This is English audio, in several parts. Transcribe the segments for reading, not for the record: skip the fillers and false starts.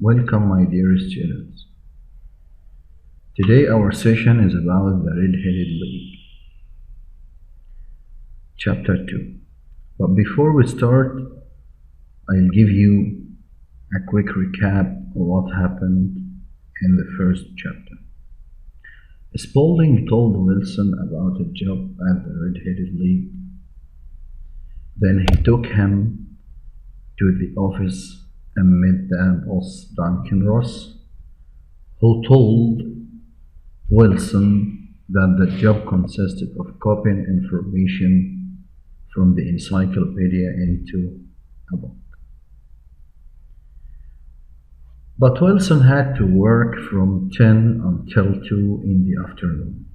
Welcome, my dear students. Today, our session is about the Red-Headed League, chapter 2. But before we start, I'll give you a quick recap of what happened in the first chapter. Spaulding told Wilson about a job at the Red-Headed League. Then he took him to the office and met the boss, Duncan Ross, who told Wilson that the job consisted of copying information from the encyclopedia into a book. But Wilson had to work from 10 until 2 in the afternoon,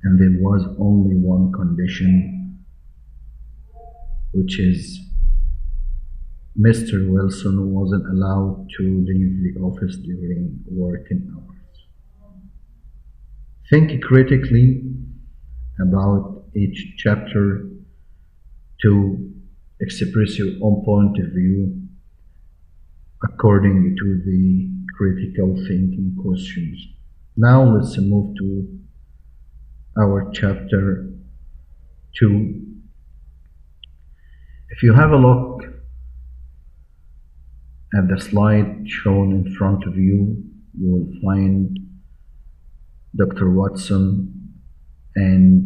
and there was only one condition, which is Mr. Wilson wasn't allowed to leave the office during working hours. Think critically about each chapter to express your own point of view according to the critical thinking questions. Now let's move to our chapter 2. If you have a look at the slide shown in front of you, you will find Dr. Watson and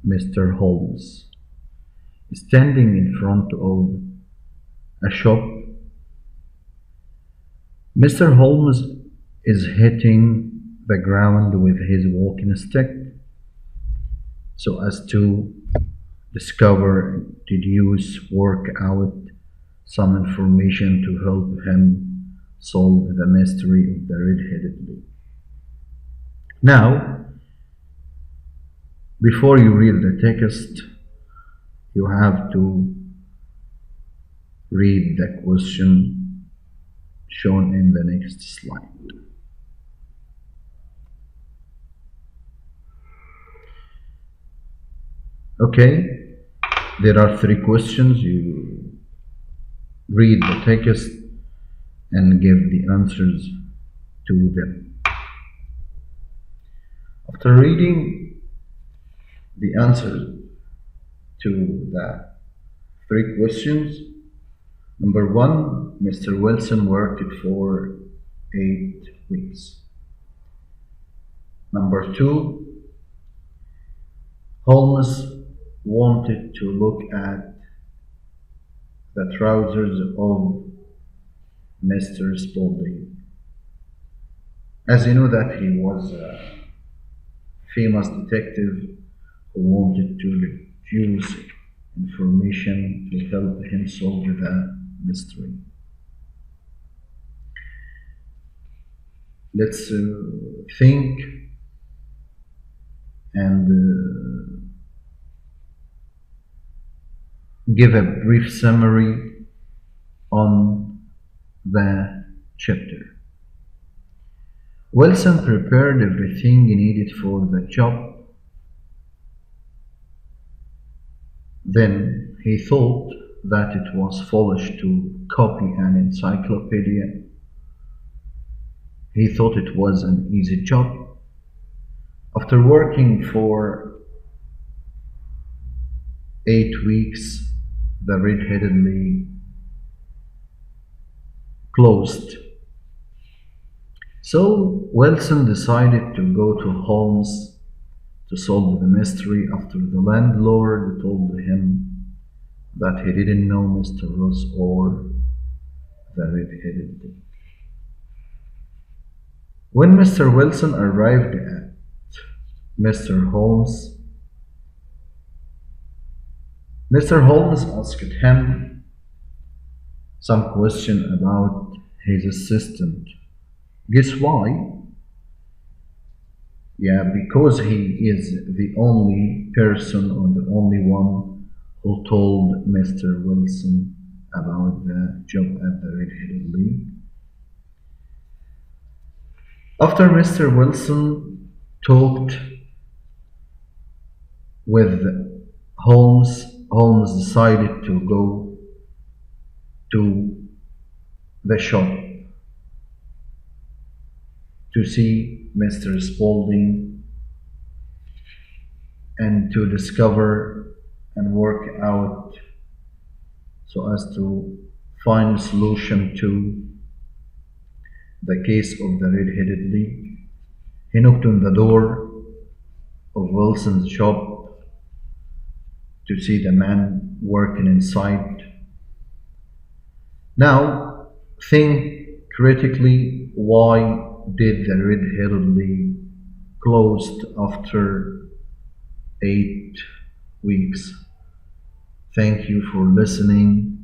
Mr. Holmes standing in front of a shop. Mr. Holmes is hitting the ground with his walking stick so as to discover, deduce, work out some information to help him solve the mystery of the Red-Headed League. Now, before you read the text, you have to read the question shown in the next slide. Okay, there are 3 questions. You read the text and give the answers to them. After reading the answers to the 3 questions, number 1, Mr. Wilson worked for 8 weeks. Number 2, Holmes wanted to look at the trousers of Mr. Spaulding. As you know that he was a famous detective who wanted to deduce information to help him solve the mystery. Let's think and give a brief summary on the chapter. Wilson prepared everything needed for the job. Then he thought that it was foolish to copy an encyclopedia. He thought it was an easy job. After working for 8 weeks, the Red-Headed League closed. So Wilson decided to go to Holmes to solve the mystery after the landlord told him that he didn't know Mr. Ross or the Red-Headed League. When Mr. Wilson arrived at Mr. Holmes asked him some question about his assistant. Guess why? Yeah, because he is the only person or the only one who told Mr. Wilson about the job at the Red-Headed League. After Mr. Wilson talked with Holmes decided to go to the shop to see Mr. Spaulding and to discover and work out so as to find a solution to the case of the red-headed league. He knocked on the door of Wilson's shop to see the man working inside. Now, think critically, why did the red-headed league closed after 8 weeks? Thank you for listening.